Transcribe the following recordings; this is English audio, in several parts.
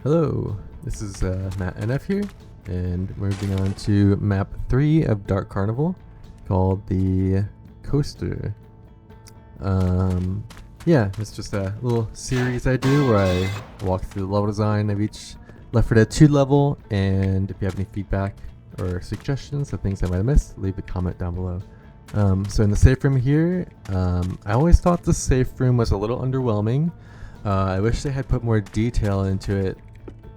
Hello, this is Matt NF here, and we're moving on to map 3 of Dark Carnival, called the Coaster. Yeah, it's just a little series I do where I walk through the level design of each Left 4 Dead 2 level, and if you have any feedback or suggestions of things I might have missed, leave a comment down below. So in the safe room here, I always thought the safe room was a little underwhelming. I wish they had put more detail into it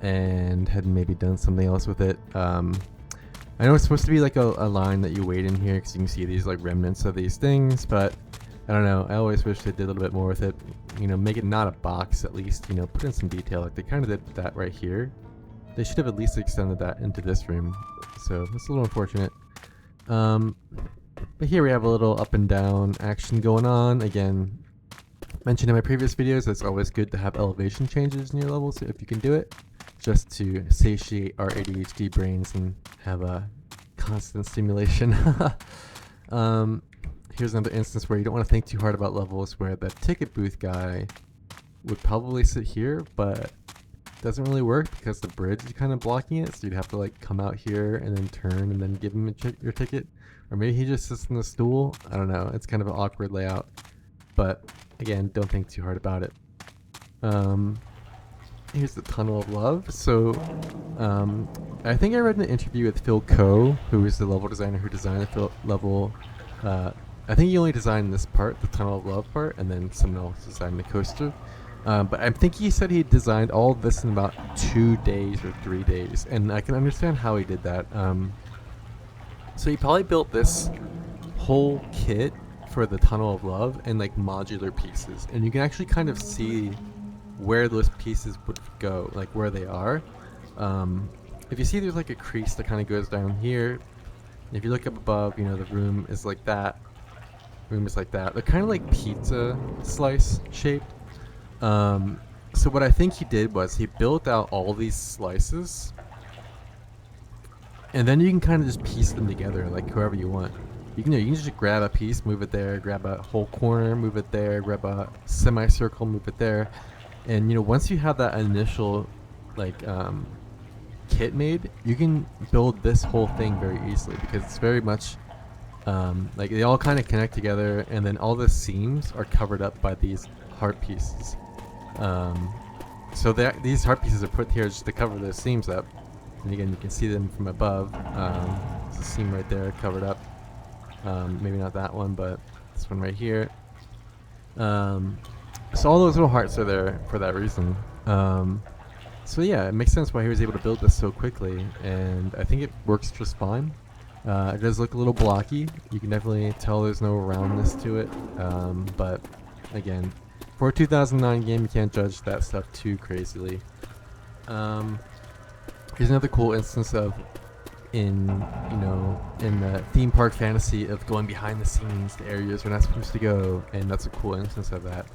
and had maybe done something else with it. I know it's supposed to be like a line that you wait in here because you can see these like remnants of these things, but I don't know. I always wish they did a little bit more with it. You know, make it not a box at least. You know, put in some detail. Like they kind of did that right here. They should have at least extended that into this room. So that's a little unfortunate. But here we have a little up and down action going on. Again, mentioned in my previous videos, it's always good to have elevation changes in your levels if you can do it, just to satiate our ADHD brains and have a constant stimulation. Here's another instance where you don't want to think too hard about levels where the ticket booth guy would probably sit here, but it doesn't really work because the bridge is kind of blocking it, so you'd have to like come out here and then turn and then give him your ticket. Or maybe he just sits in the stool. I don't know. It's kind of an awkward layout. But again, don't think too hard about it. Here's the Tunnel of Love. So I think I read an interview with Phil Coe, who is the level designer who designed the level. I think he only designed this part, the Tunnel of Love part, and then someone else designed the coaster. But I think he said he designed all of this in about 2 days or 3 days, and I can understand how he did that. So he probably built this whole kit for the Tunnel of Love in like modular pieces, and you can actually kind of see where those pieces would go, like where they are. If you see there's like a crease that kind of goes down here, if you look up above, you know, the room is like that. Room is like that. They're kind of like pizza slice shaped. So what I think he did was he built out all these slices, and then you can kind of just piece them together like however you want. You can just grab a piece, move it there, grab a whole corner, move it there, grab a semicircle, move it there. And you know, once you have that initial like kit made, you can build this whole thing very easily because it's very much like they all kind of connect together, and then all the seams are covered up by these heart pieces. So these heart pieces are put here just to cover those seams up. And again, you can see them from above. There's a seam right there covered up. Maybe not that one, but this one right here. So all those little hearts are there for that reason. So yeah, it makes sense why he was able to build this so quickly, and I think it works just fine. It does look a little blocky. You can definitely tell there's no roundness to it, but again, for a 2009 game, you can't judge that stuff too crazily. Here's another cool instance of in the theme park fantasy of going behind the scenes to areas we're not supposed to go, and that's a cool instance of that.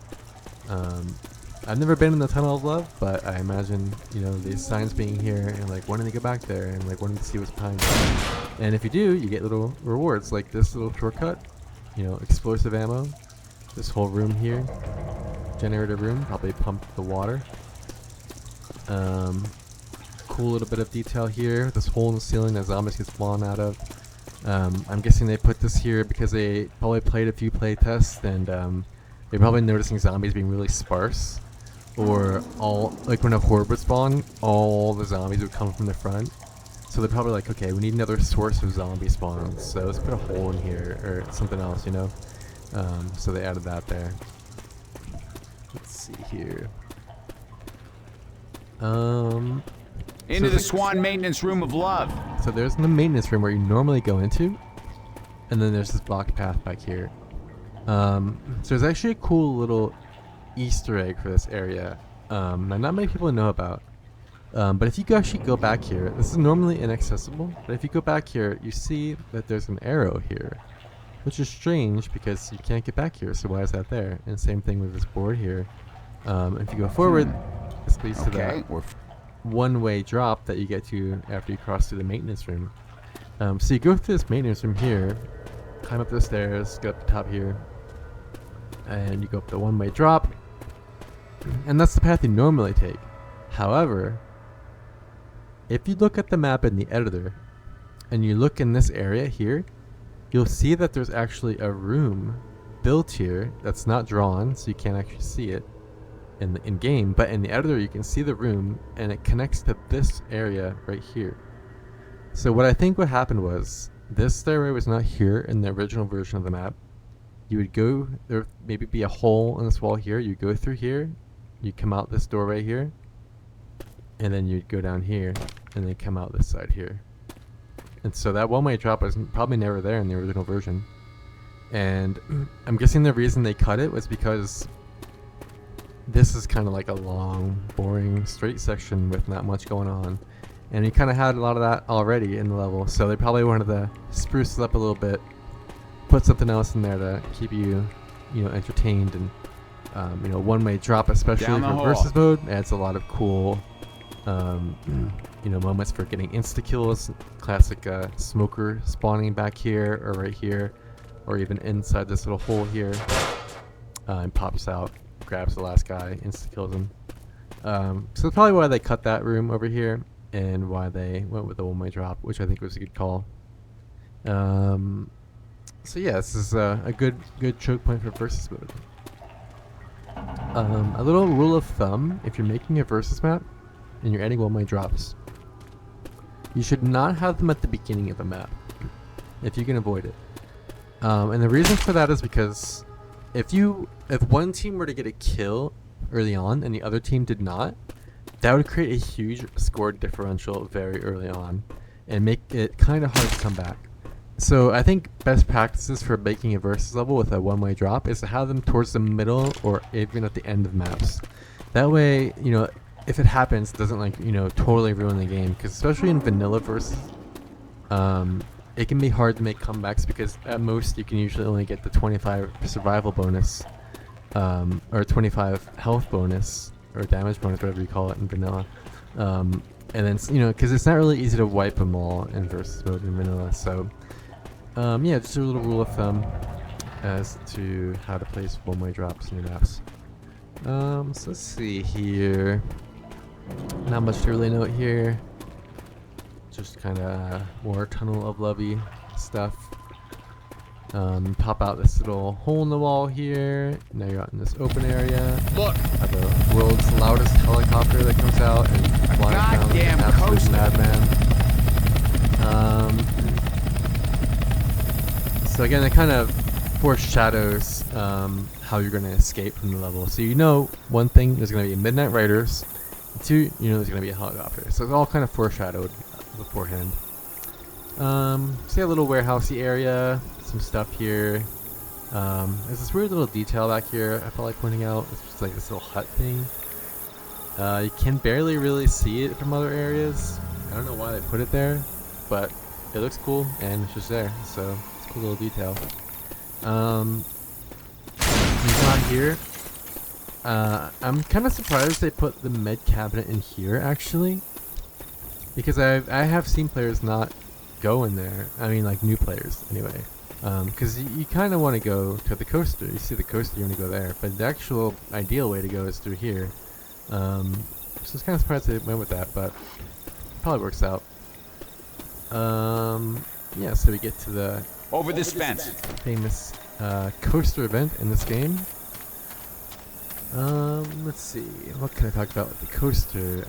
I've never been in the Tunnel of Love, but I imagine, you know, these signs being here and like wanting to go back there and like wanting to see what's behind it. And if you do, you get little rewards like this little shortcut, you know, explosive ammo, this whole room here, generator room, probably pump the water. Cool little bit of detail here, this hole in the ceiling that zombies get spawned out of. I'm guessing they put this here because they probably played a few play tests, and they're probably noticing zombies being really sparse, or all like when a horde would spawn, all the zombies would come from the front. So they're probably like, okay, we need another source of zombie spawns, so let's put a hole in here or something else, you know. So they added that there. Let's see here. Into the Swan Maintenance Room of Love. So there's the maintenance room where you normally go into, and then there's this blocked path back here. So there's actually a cool little Easter egg for this area that not many people know about. But if you actually go back here, this is normally inaccessible, but if you go back here, you see that there's an arrow here, which is strange because you can't get back here, so why is that there? And same thing with this board here. If you go forward, this leads to that one-way drop that you get to after you cross through the maintenance room. So you go through this maintenance room here, climb up the stairs, get up the top here, and you go up the one-way drop, and that's the path you normally take. However, if you look at the map in the editor, and you look in this area here, you'll see that there's actually a room built here that's not drawn, so you can't actually see it in game, but in the editor you can see the room, and it connects to this area right here. So what I think what happened was, this stairway was not here in the original version of the map. You would go, there would maybe be a hole in this wall here, you go through here, you come out this doorway here, and then you'd go down here, and then come out this side here. And so that one-way drop was probably never there in the original version. And I'm guessing the reason they cut it was because this is kind of like a long, boring, straight section with not much going on. And you kind of had a lot of that already in the level, so they probably wanted to spruce it up a little bit, put something else in there to keep you, entertained. And one-way drop, especially for versus mode, adds a lot of cool, moments for getting insta kills. Classic smoker spawning back here or right here, or even inside this little hole here, and pops out, grabs the last guy, insta kills him. So that's probably why they cut that room over here, and why they went with the one-way drop, which I think was a good call. So yeah, this is a good choke point for versus mode. A little rule of thumb: if you're making a versus map and you're adding one-way drops, you should not have them at the beginning of the map, if you can avoid it. And the reason for that is because if one team were to get a kill early on and the other team did not, that would create a huge score differential very early on and make it kind of hard to come back. So I think best practices for making a versus level with a one-way drop is to have them towards the middle or even at the end of maps. That way, if it happens, it doesn't totally ruin the game, because especially in vanilla versus, it can be hard to make comebacks, because at most you can usually only get the 25 survival bonus, or 25 health bonus, or damage bonus, whatever you call it in vanilla. And then, because it's not really easy to wipe them all in versus mode in vanilla. So, yeah, just a little rule of thumb as to how to place one-way drops in your maps. So let's see here. Not much to really note here. Just kind of more Tunnel of Lovey stuff. Pop out this little hole in the wall here. Now you're out in this open area. Look! Have the world's loudest helicopter that comes out and flies down like an absolute madman. So again, it kind of foreshadows how you're going to escape from the level. So one thing, there's going to be Midnight Riders. Two, there's going to be a helicopter. So it's all kind of foreshadowed beforehand. See a little warehousey area, some stuff here. There's this weird little detail back here I felt like pointing out. It's just like this little hut thing. You can barely really see it from other areas. I don't know why they put it there, but it looks cool and it's just there. So it's a cool little detail. He's not here. I'm kind of surprised they put the med cabinet in here, actually, because I have seen players not go in there. I mean, like new players anyway, because you kind of want to go to the coaster. You see the coaster, you want to go there, but the actual ideal way to go is through here. So I was kind of surprised they went with that, but probably works out. Yeah, so we get to the Over this fence. famous coaster event in this game. Let's see, what can I talk about with the coaster?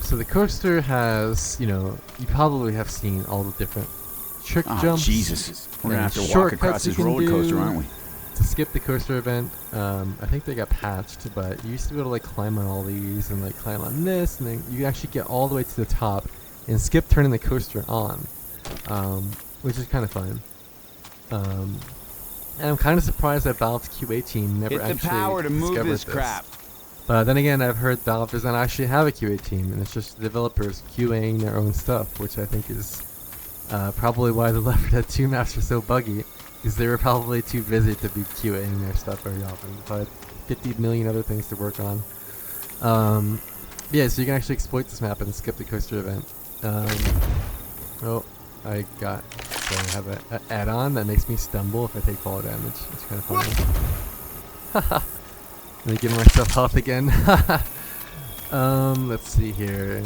So the coaster has, you probably have seen all the different trick jumps. Jesus. We're gonna have to walk shortcuts across you this can roller coaster, do aren't we? to skip the coaster event. I think they got patched, but you used to be able to climb on all these and climb on this, and then you actually get all the way to the top and skip turning the coaster on, which is kind of fun. And I'm kind of surprised that Valve's QA team never Hit the actually power to move discovered this crap. But then again, I've heard Valve doesn't actually have a QA team, and it's just developers QAing their own stuff, which I think is probably why the Left 4 Dead 2 maps are so buggy, because they were probably too busy to be QAing their stuff very often, but 50 million other things to work on. Yeah, so you can actually exploit this map and skip the coaster event. Oh, I have an add-on that makes me stumble if I take fall damage. It's kind of funny. Let me give myself health again. Let's see here.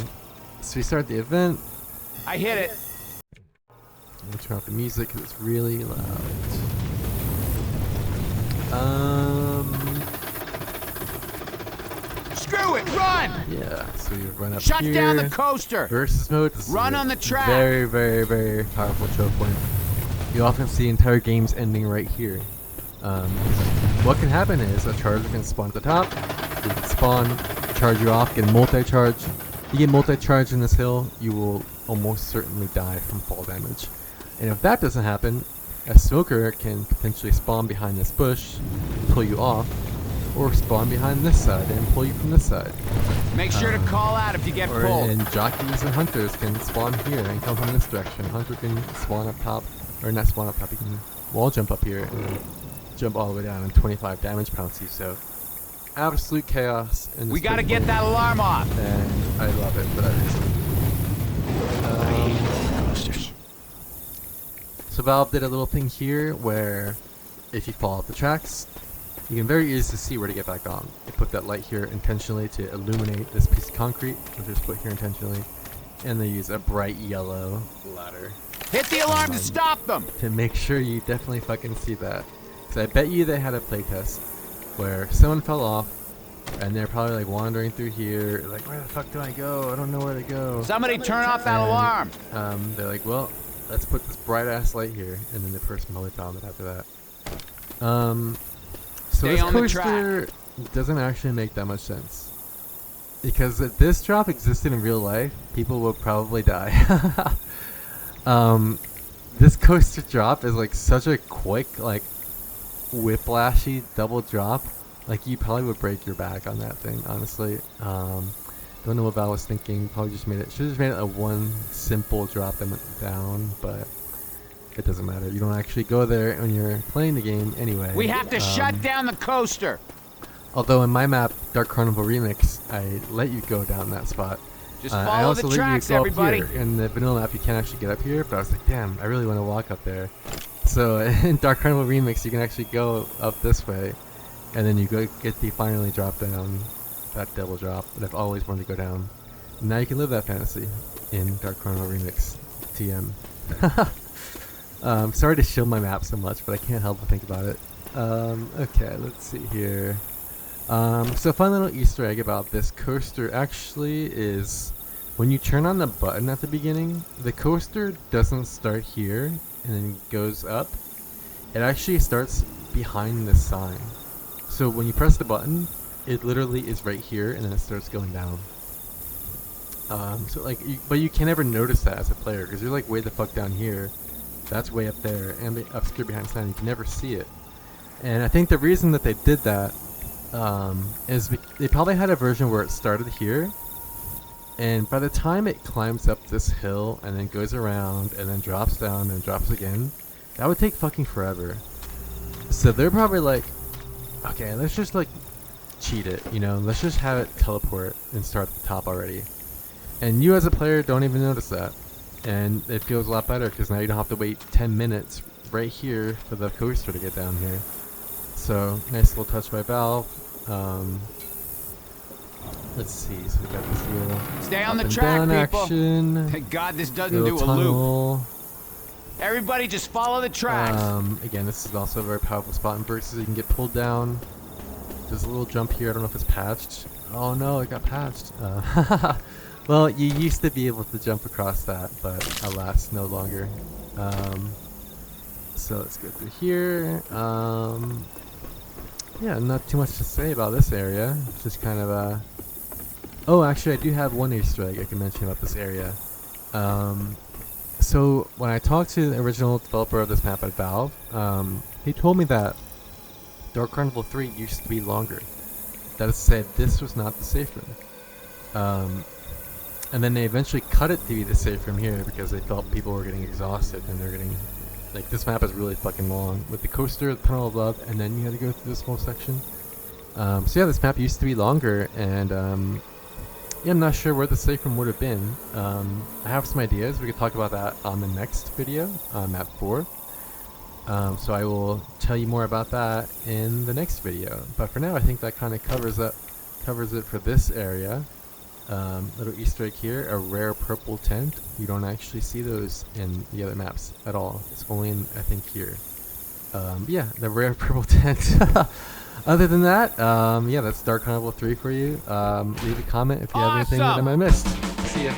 So we start the event. I hit it. We'll turn off the music because it's really loud. Screw it, run! Yeah, so you run up Shut here. down the coaster. Versus mode. This Run is a on the track. Very, very, very powerful choke point. You often see entire games ending right here. What can happen is a charger can spawn at the top. You can spawn, charge you off, get multi-charge. You get multi-charge in this hill, you will almost certainly die from fall damage. And if that doesn't happen, a smoker can potentially spawn behind this bush, pull you off, or spawn behind this side and pull you from this side. Make sure to call out if you get pulled. And jockeys and hunters can spawn here and come from this direction. Hunter can spawn up top, or not spawn up top, he can wall jump up here and then jump all the way down and 25 damage penalty. So absolute chaos in this. We gotta get that alarm off. And I love it for that reason. So Valve did a little thing here where if you fall off the tracks, you can very easily see where to get back on. They put that light here intentionally to illuminate this piece of concrete, which is put here intentionally, and they use a bright yellow ladder Hit the alarm to stop them. to make sure you definitely fucking see that. Because I bet you they had a playtest where someone fell off, and they're probably like wandering through here, like, where the fuck do I go? I don't know where to go. Somebody turn off that And, alarm. They're like, well, let's put this bright ass light here, and then the person probably found it after that. So Stay this on the coaster doesn't actually make that much sense. Because if this drop existed in real life, people would probably die. This coaster drop is like such a quick, like, whiplashy double drop. Like, you probably would break your back on that thing, honestly. Don't know what Val was thinking. Probably just made it. Should have just made it a one simple drop that went down, but it doesn't matter. You don't actually go there when you're playing the game anyway. We have to shut down the coaster. Although in my map, Dark Carnival Remix, I let you go down that spot. Just I follow also the tracks, let you go everybody. up here. In the vanilla map, you can't actually get up here, but I was like, damn, I really want to walk up there. So in Dark Carnival Remix, you can actually go up this way, and then you go get the finally drop down, that double drop that I've always wanted to go down. And now you can live that fantasy in Dark Carnival Remix TM. Sorry to shield my map so much, but I can't help but think about it. Okay, let's see here. So a fun little Easter egg about this coaster actually is when you turn on the button at the beginning, the coaster doesn't start here and then goes up. It actually starts behind the sign. So when you press the button, it literally is right here and then it starts going down. So like, but you can never notice that as a player because you're like way the fuck down here. That's way up there and obscured behind the sign. You can never see it. And I think the reason that they did that is they probably had a version where it started here, and by the time it climbs up this hill and then goes around and then drops down and drops again, that would take fucking forever. So they're probably like, okay, let's just like cheat it, you know, let's just have it teleport and start at the top already. And you as a player don't even notice that. And it feels a lot better because now you don't have to wait 10 minutes right here for the coaster to get down here. So, nice little touch by Valve. Let's see, so we got this little Stay on the up and track, down people. action. Thank God this doesn't Little do a loop. tunnel. Everybody just follow the tracks. Again, this is also a very powerful spot in Versus. You can get pulled down. There's a little jump here. I don't know if it's patched. Oh no, it got patched. Well, you used to be able to jump across that, but alas, no longer. So let's go through here. Yeah, not too much to say about this area. It's just kind of oh, actually, I do have one Easter egg I can mention about this area. So when I talked to the original developer of this map at Valve, he told me that Dark Carnival 3 used to be longer. That is to say, this was not the safe room. And then they eventually cut it to be the safe room here because they felt people were getting exhausted and they're getting, like, this map is really fucking long with the coaster, the tunnel of love, and then you had to go through this whole section. So yeah, this map used to be longer, and yeah, I'm not sure where the safe room would have been. I have some ideas. We could talk about that on the next video, map 4. So I will tell you more about that in the next video. But for now, I think that kind of covers it for this area. Little Easter egg here, a rare purple tent. You don't actually see those in the other maps at all. It's only in, I think, here. Yeah, the rare purple tent. Other than that, yeah, that's Dark Carnival 3 for you. Leave a comment if you have anything that I Awesome. might have missed. See ya.